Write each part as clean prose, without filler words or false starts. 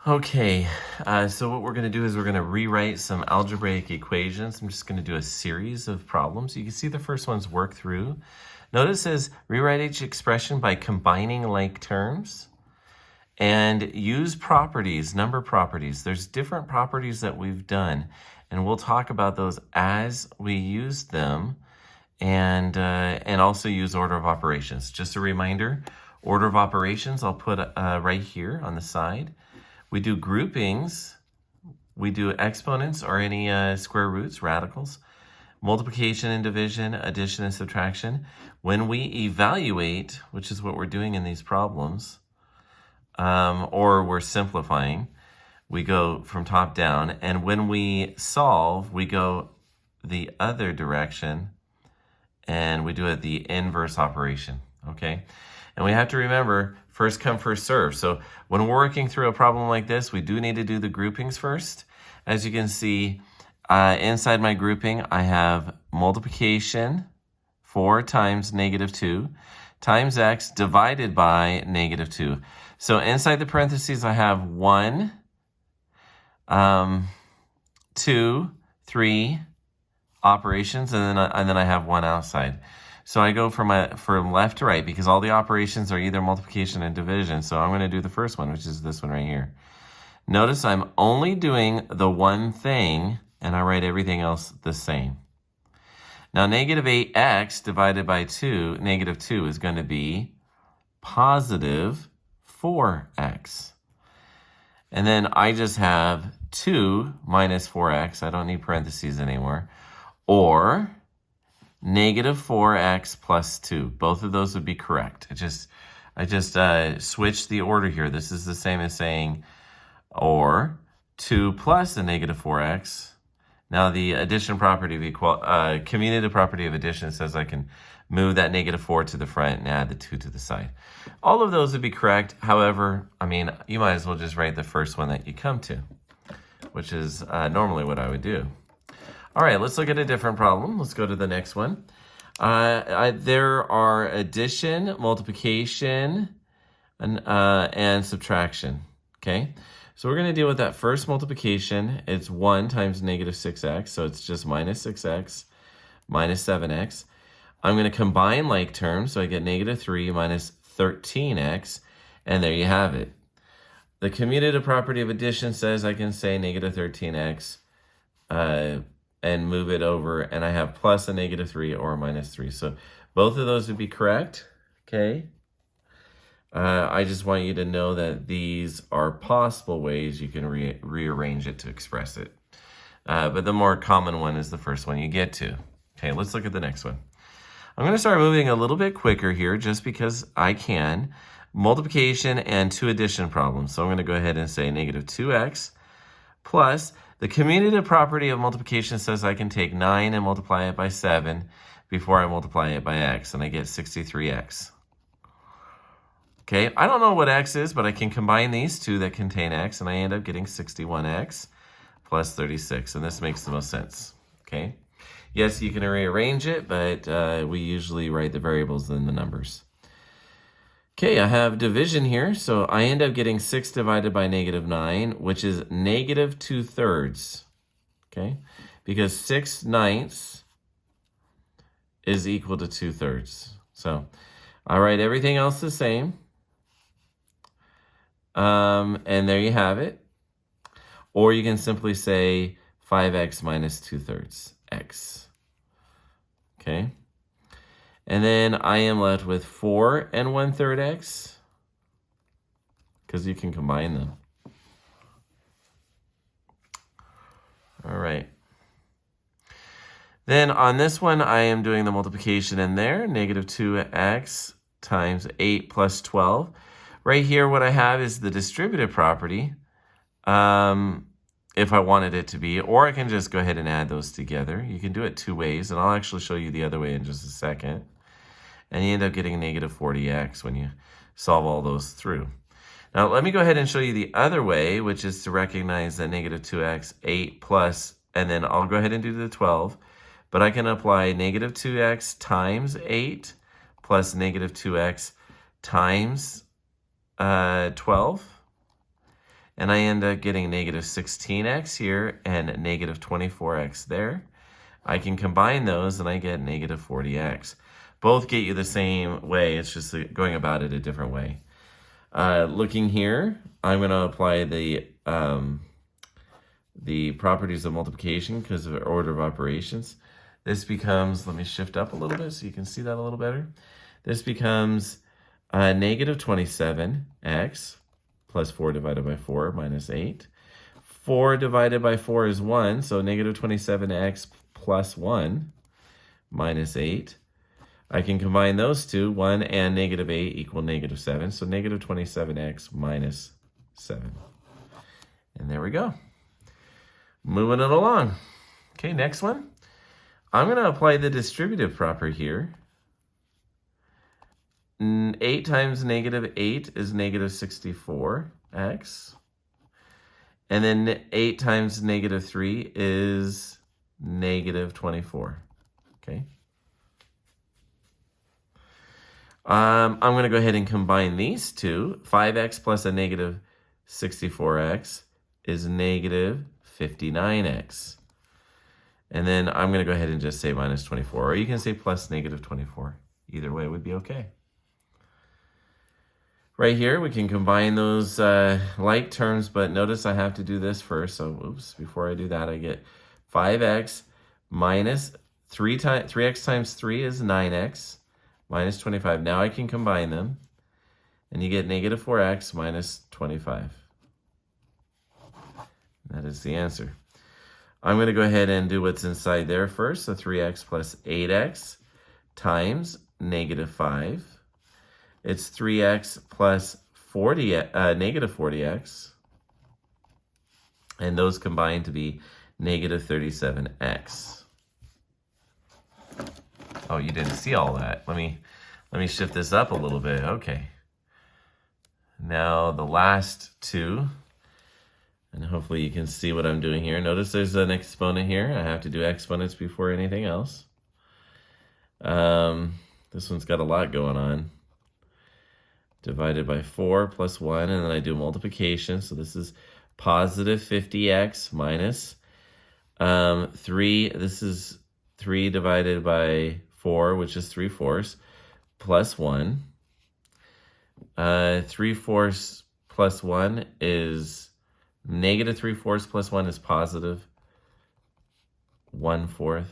Okay, so what we're going to do is we're going to rewrite some algebraic equations. I'm just going to do a series of problems. You can see the first one's work through. Notice it says rewrite each expression by combining like terms and use properties, number properties. There's different properties that we've done, and we'll talk about those as we use them, and also use order of operations. Just a reminder, order of operations I'll put right here on the side. We do groupings, we do exponents or any square roots, radicals, multiplication and division, addition and subtraction. When we evaluate, which is what we're doing in these problems, or we're simplifying, we go from top down. And when we solve, we go the other direction and we do it the inverse operation, okay? And we have to remember, first come, first serve. So when we're working through a problem like this, we do need to do the groupings first. As you can see, inside my grouping, I have multiplication, 4 times -2, times x divided by -2. So inside the parentheses, I have 1, 2, 3 operations, and then I have 1 outside. So I go from left to right because all the operations are either multiplication and division. So I'm going to do the first one, which is this one right here. Notice I'm only doing the one thing, and I write everything else the same. Now, -8x divided by 2, -2, is going to be positive 4x. And then I just have 2 minus 4x. I don't need parentheses anymore. Or -4x plus 2. Both of those would be correct. I just switched the order here. This is the same as saying or 2 plus a -4x. Now the addition property of commutative property of addition says I can move that -4 to the front and add the 2 to the side. All of those would be correct. However, I mean, you might as well just write the first one that you come to, which is normally what I would do. All right, let's look at a different problem. Let's go to the next one. There are addition, multiplication, and subtraction, okay? So we're going to deal with that first multiplication. It's 1 times -6x, so it's just -6x minus 7x. I'm going to combine like terms, so I get -3 minus 13x, and there you have it. The commutative property of addition says I can say -13x, and move it over, and I have plus a -3 or a -3. So both of those would be correct, okay? I just want you to know that these are possible ways you can rearrange it to express it. But the more common one is the first one you get to. Okay, let's look at the next one. I'm going to start moving a little bit quicker here just because I can. Multiplication and 2 addition problems. So I'm going to go ahead and say -2x plus the commutative property of multiplication says I can take 9 and multiply it by 7 before I multiply it by x, and I get 63x. Okay, I don't know what x is, but I can combine these two that contain x, and I end up getting 61x plus 36, and this makes the most sense. Okay, yes, you can rearrange it, but we usually write the variables in the numbers. Okay, I have division here, so I end up getting 6 divided by -9, which is -2/3, okay? Because 6/9 is equal to 2/3. So I write everything else the same, and there you have it. Or you can simply say 5x minus 2/3 x, okay? And then I am left with 4 and 1/3 x, because you can combine them. All right. Then on this one, I am doing the multiplication in there, -2x times 8 plus 12. Right here, what I have is the distributive property, if I wanted it to be, or I can just go ahead and add those together. You can do it 2 ways, and I'll actually show you the other way in just a second. And you end up getting -40x when you solve all those through. Now, let me go ahead and show you the other way, which is to recognize that -2x, 8 plus, and then I'll go ahead and do the 12. But I can apply -2x times 8 plus -2x times 12. and I end up getting negative 16x here and negative 24x there. I can combine those and I get negative 40x. Both get you the same way, it's just going about it a different way. Looking here, I'm going to apply the properties of multiplication because of order of operations. This becomes, let me shift up a little bit so you can see that a little better. This becomes negative 27x plus 4 divided by 4 minus 8. 4 divided by 4 is 1, so negative 27x plus 1 minus 8. I can combine those two, 1 and negative 8 equal negative 7, so negative 27x minus 7. And there we go. Moving it along. Okay, next one. I'm going to apply the distributive property here. 8 times negative 8 is negative 64x. And then 8 times negative 3 is negative 24. Okay. I'm going to go ahead and combine these two. 5x plus a negative 64x is negative 59x. And then I'm going to go ahead and just say minus 24, or you can say plus negative 24. Either way would be okay. Right here, we can combine those like terms, but notice I have to do this first. So, oops, before I do that, I get 5x minus 3x times 3 is 9x minus 25. Now I can combine them, and you get negative 4x minus 25. That is the answer. I'm going to go ahead and do what's inside there first. So 3x plus 8x times negative 5. It's 3x plus negative 40x. And those combine to be negative 37x. Oh, you didn't see all that. Let me shift this up a little bit. Okay. Now the last two. And hopefully you can see what I'm doing here. Notice there's an exponent here. I have to do exponents before anything else. This one's got a lot going on. Divided by 4 plus 1, and then I do multiplication. So this is positive 50x minus 3. This is 3 divided by 4, which is 3/4, plus 1. 3/4 plus 1 is negative 3/4 plus 1 is positive 1/4.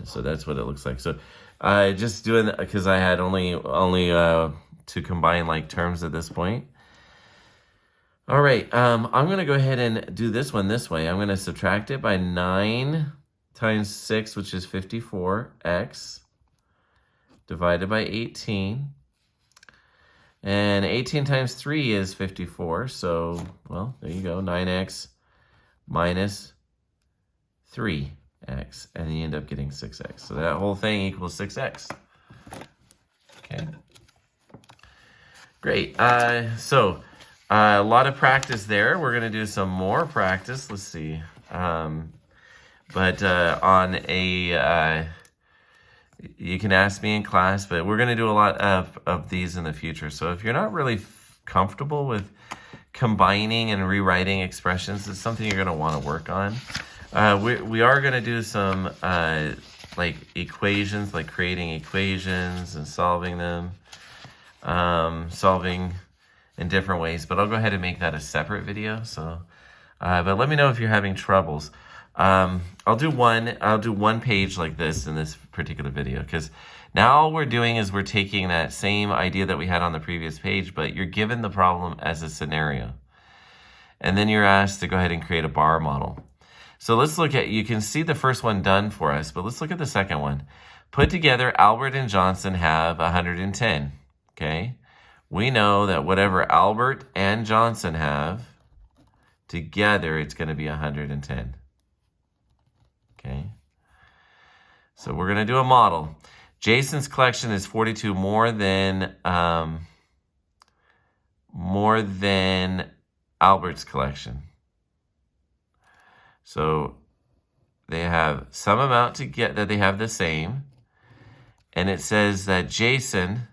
So that's what it looks like. So just doing that because I had only to combine like terms at this point. All right, I'm going to go ahead and do this one this way. I'm going to subtract it by 9 times 6, which is 54x, divided by 18. And 18 times 3 is 54, so, well, there you go, 9x minus 3x, and you end up getting 6x. So that whole thing equals 6x. Okay. Great. So a lot of practice there. We're going to do some more practice. Let's see. But on a... you can ask me in class, but we're going to do a lot of these in the future. So if you're not really comfortable with combining and rewriting expressions, it's something you're going to want to work on. We are going to do some like equations, like creating equations and solving them, solving in different ways. But I'll go ahead and make that a separate video. So, but let me know if you're having troubles. I'll do one page like this in this particular video, because now all we're doing is we're taking that same idea that we had on the previous page, but you're given the problem as a scenario. And then you're asked to go ahead and create a bar model. So let's look at, you can see the first one done for us, but let's look at the second one. Put together, Albert and Johnson have 110, okay? We know that whatever Albert and Johnson have, together it's going to be 110. Okay, so we're going to do a model. Jason's collection is 42 more than Albert's collection. So they have some amount to get that they have the same. And it says that Jason,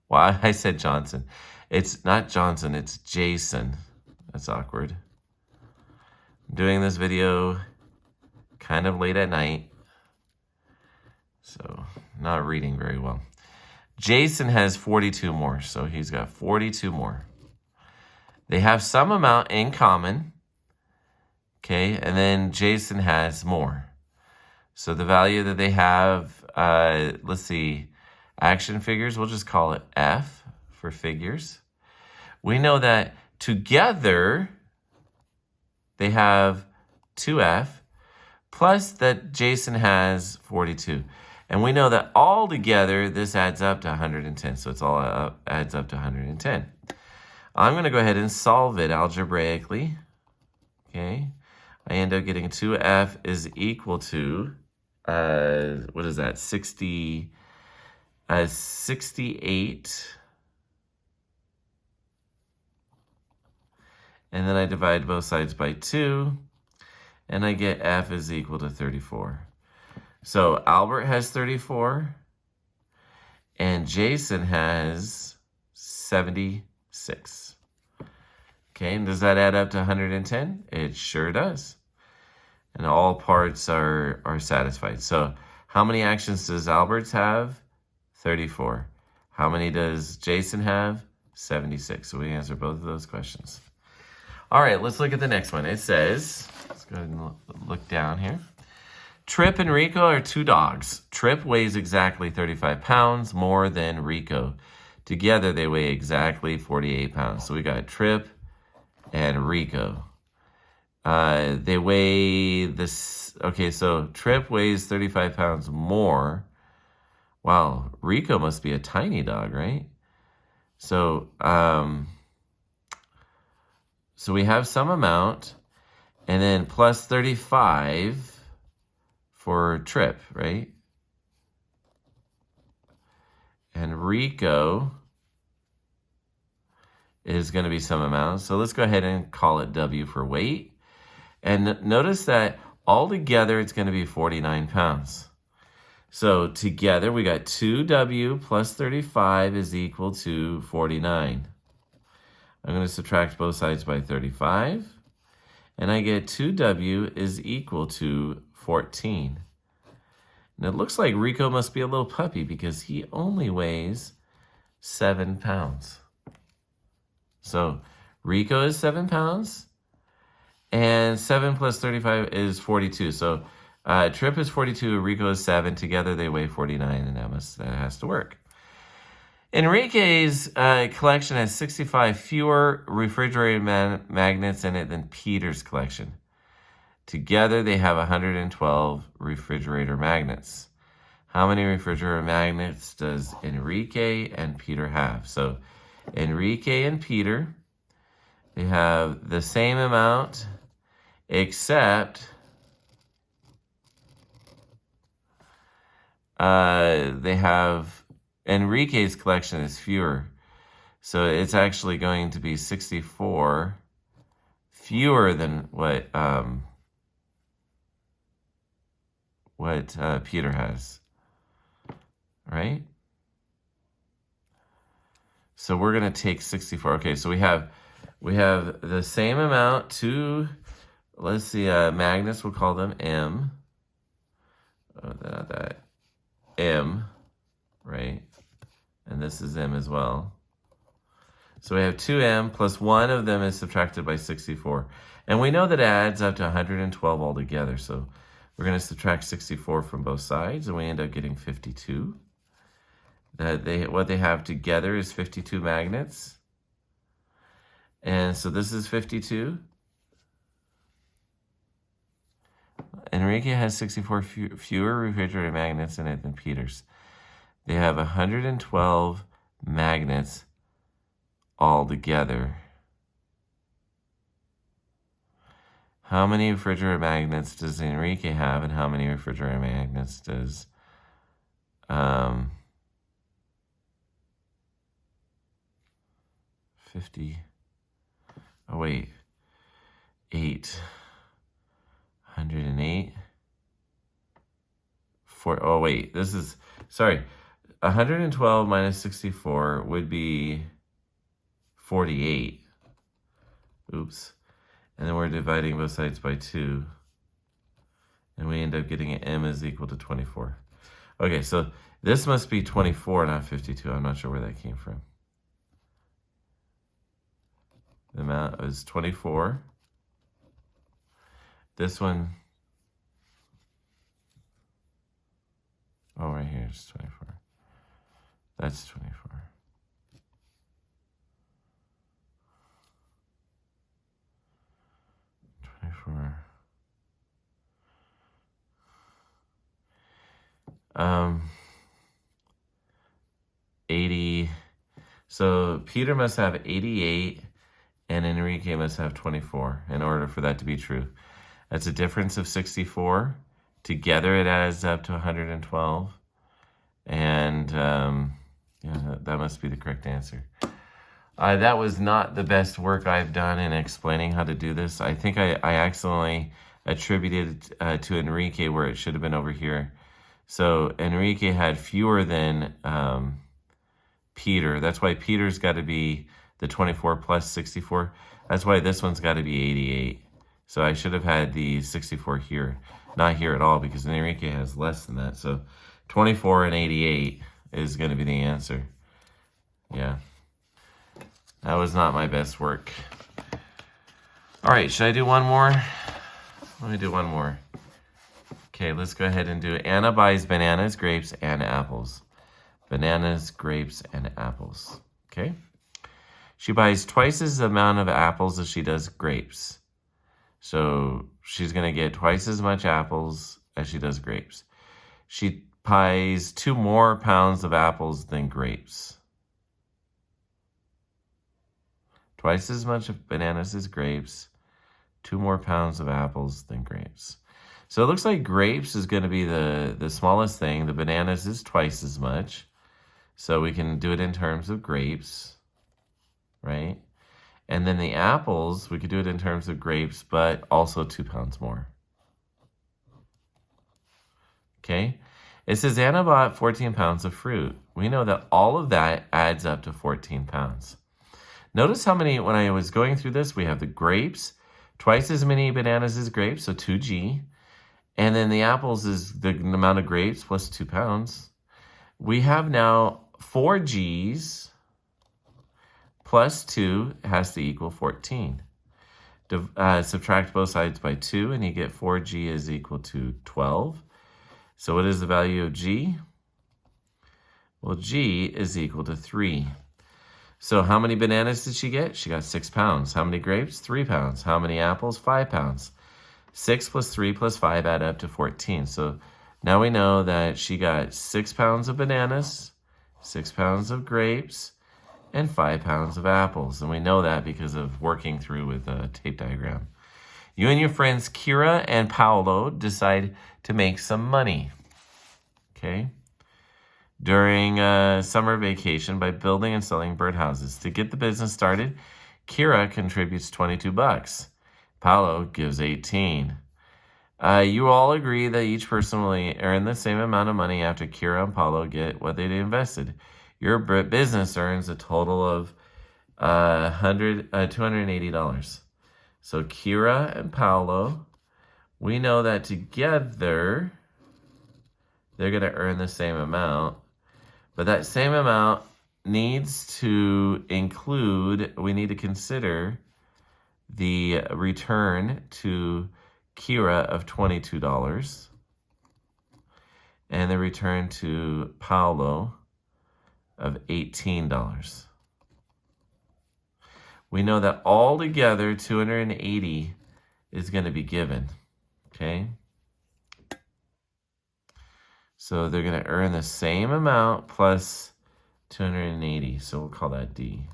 well, I said Johnson. It's not Johnson, it's Jason. That's awkward. I'm doing this video kind of late at night, so not reading very well. Jason has 42 more, so he's got 42 more. They have some amount in common, okay, and then Jason has more. So the value that they have, let's see, action figures, we'll just call it F for figures. We know that together they have 2F, plus that Jason has 42. And we know that all together, this adds up to 110. So it's all adds up to 110. I'm going to go ahead and solve it algebraically. Okay. I end up getting 2F is equal to, what is that, 68. And then I divide both sides by 2. And I get F is equal to 34. So Albert has 34, and Jason has 76. Okay, and does that add up to 110? It sure does. And all parts are satisfied. So how many actions does Albert's have? 34. How many does Jason have? 76. So we answer both of those questions. All right, let's look at the next one. It says, let's go ahead and look down here. Trip and Rico are two dogs. Trip weighs exactly 35 pounds more than Rico. Together, they weigh exactly 48 pounds. So we got Trip and Rico. They weigh this. Okay, so Trip weighs 35 pounds more. Wow, Rico must be a tiny dog, right? So, so we have some amount, and then plus 35 for Trip, right? And Rico is going to be some amount. So let's go ahead and call it W for weight. And notice that all together it's going to be 49 pounds. So together we got 2W plus 35 is equal to 49. I'm going to subtract both sides by 35. And I get 2W is equal to 14. And it looks like Rico must be a little puppy because he only weighs 7 pounds. So Rico is 7 pounds, and 7 plus 35 is 42. So Trip is 42, Rico is 7. Together they weigh 49, and that has to work. Enrique's collection has 65 fewer refrigerator magnets in it than Peter's collection. Together, they have 112 refrigerator magnets. How many refrigerator magnets does Enrique and Peter have? So, Enrique and Peter, they have the same amount, except they have Enrique's collection is fewer. So, it's actually going to be 64 fewer than what Peter has, right? So we're going to take 64. Okay, so we have the same amount, two, let's see, magnets, we'll call them M. Oh, not that. M, right? And this is M as well. So we have 2M plus one of them is subtracted by 64. And we know that it adds up to 112 altogether. So we're going to subtract 64 from both sides, and we end up getting 52. What they have together is 52 magnets. And so this is 52. Enrique has 64 fewer refrigerator magnets in it than Peter's. They have 112 magnets all together. How many refrigerator magnets does Enrique have, and how many refrigerator magnets does 50? Oh wait, 8. 108. Oh wait, this is, sorry. 112 minus 64 would be 48. Oops. And then we're dividing both sides by 2. And we end up getting m is equal to 24. Okay, so this must be 24, not 52. I'm not sure where that came from. The amount is 24. This one, oh, right here is 24. That's 24. Um, 80. So Peter must have 88 and Enrique must have 24 in order for that to be true. That's a difference of 64. Together it adds up to 112. And yeah, that must be the correct answer. That was not the best work I've done in explaining how to do this. I think I accidentally attributed it to Enrique where it should have been over here. So Enrique had fewer than Peter. That's why Peter's got to be the 24 plus 64. That's why this one's got to be 88. So I should have had the 64 here, not here at all, because Enrique has less than that. So 24 and 88 is going to be the answer. Yeah. That was not my best work. All right, should I do one more? Let me do one more. Okay, let's go ahead and do it. Anna buys bananas, grapes, and apples. Bananas, grapes, and apples. Okay. She buys twice as amount of apples as she does grapes. So she's going to get twice as much apples as she does grapes. She buys 2 more pounds of apples than grapes. Twice as much of bananas as grapes. 2 more pounds of apples than grapes. So it looks like grapes is going to be the smallest thing. The bananas is twice as much. So we can do it in terms of grapes, right? And then the apples, we could do it in terms of grapes, but also 2 pounds more. Okay? It says Anna bought 14 pounds of fruit. We know that all of that adds up to 14 pounds. Notice how many, when I was going through this, we have the grapes, twice as many bananas as grapes, so 2G. And then the apples is the amount of grapes plus 2 pounds. We have now 4 G's plus 2 has to equal 14. Subtract both sides by 2 and you get 4G is equal to 12. So what is the value of G? Well, G is equal to 3. So how many bananas did she get? She got 6 pounds. How many grapes? 3 pounds. How many apples? 5 pounds. 6 plus 3 plus 5 add up to 14. So now we know that she got 6 pounds of bananas, 6 pounds of grapes, and 5 pounds of apples. And we know that because of working through with a tape diagram. You and your friends Kira and Paolo decide to make some money. Okay? During a summer vacation by building and selling birdhouses. To get the business started, Kira contributes $22. Paolo gives 18. You all agree that each person will earn the same amount of money after Kira and Paolo get what they invested. Your business earns a total of $280. So Kira and Paolo, we know that together they're going to earn the same amount. But that same amount needs to include, we need to consider the return to Kira of $22 and the return to Paolo of $18. We know that altogether 280 is going to be given, okay? So they're going to earn the same amount plus 280. So we'll call that D.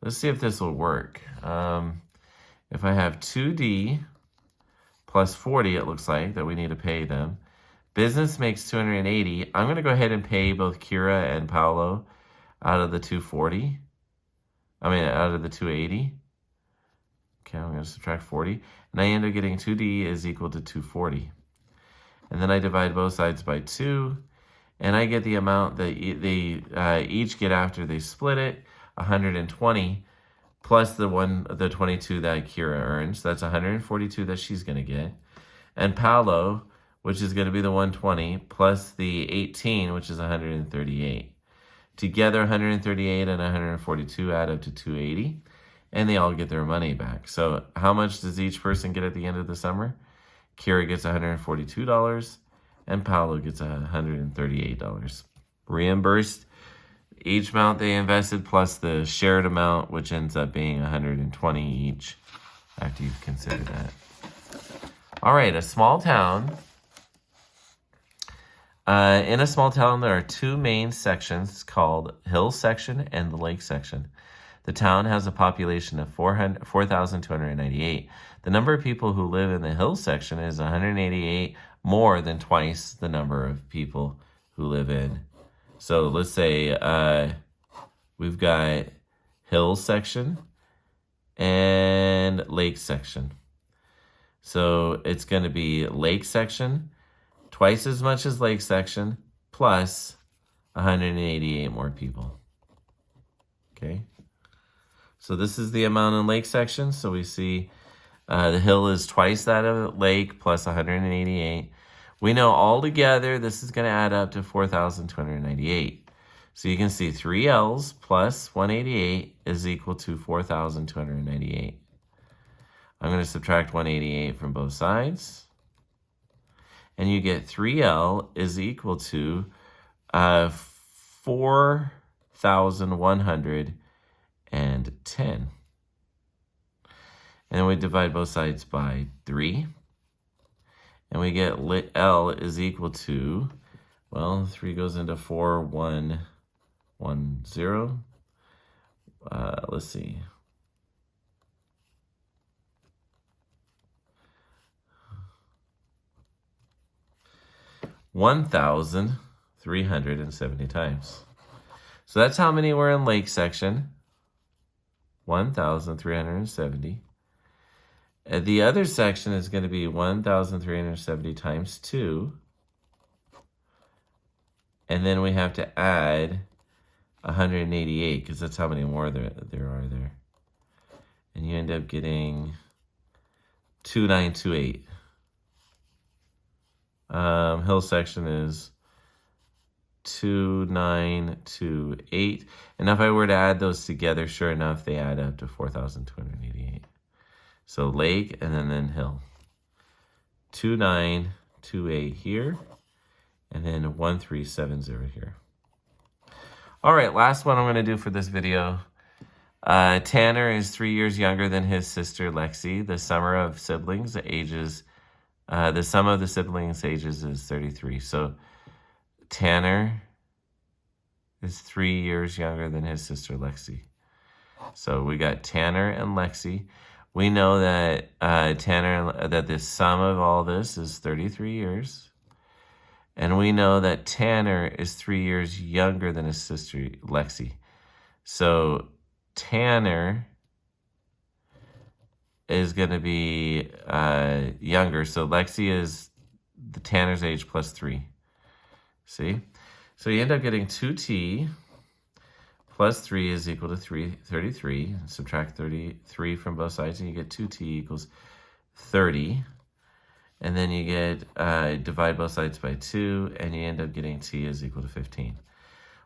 Let's see if this will work. If I have 2D plus 40, it looks like that we need to pay them. Business makes 280. I'm going to go ahead and pay both Kira and Paolo out of the 240. Out of the 280. Okay, I'm going to subtract 40. And I end up getting 2D is equal to 240. And then I divide both sides by 2. And I get the amount that they each get after they split it, 120. plus the 22 that Kira earns. That's 142 that she's going to get. And Paolo, which is going to be the 120, plus the 18, which is 138. Together, 138 and 142 add up to 280, and they all get their money back. So how much does each person get at the end of the summer? Kira gets $142, and Paolo gets $138. Reimbursed each amount they invested plus the shared amount, which ends up being $120 each after you've considered that. All right, a small town. In a small town, there are two main sections called Hill Section and the Lake Section. The town has a population of 4,298. The number of people who live in the Hill Section is 188, more than twice the number of people who live in. So let's say we've got Hill Section and Lake Section. So it's going to be Lake Section, twice as much as Lake Section, plus 188 more people. Okay. So this is the amount in Lake Section. So we see the hill is twice that of Lake plus 188. We know all together this is going to add up to 4,298. So you can see 3 L's plus 188 is equal to 4,298. I'm going to subtract 188 from both sides. And you get 3L is equal to 4,110. And then we divide both sides by 3. And we get L is equal to, well, 3 goes into 4, 1, 1, 0. Let's see. $1,370 times. So that's how many were in Lake Section. 1,370. The other section is going to be 1,370 times 2. And then we have to add 188 because that's how many more there are there. And you end up getting 2928. Hill Section is 2928. And if I were to add those together, sure enough, they add up to 4,288. So Lake and then Hill. 2928 here, and then 1370 here. All right, last one I'm going to do for this video. Tanner is 3 years younger than his sister Lexi. The sum of the siblings' ages is 33. So Tanner is 3 years younger than his sister Lexi. So we got Tanner and Lexi. We know that that the sum of all this is 33 years. And we know that Tanner is 3 years younger than his sister Lexi. So Tanner is going to be younger. So Lexi is the Tanner's age plus 3. See? So you end up getting 2t plus 3 is equal to 33. Subtract 33 from both sides, and you get 2t equals 30. And then you get, divide both sides by 2, and you end up getting t is equal to 15.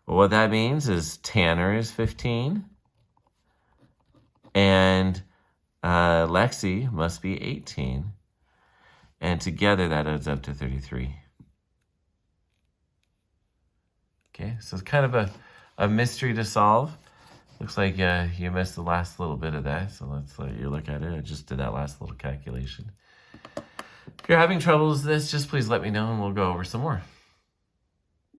Well, what that means is Tanner is 15, and Lexi must be 18. And together that adds up to 33. Okay, so it's kind of a mystery to solve. Looks like you missed the last little bit of that, so let's let you look at it. I just did that last little calculation. If you're having troubles with this, just please let me know and we'll go over some more.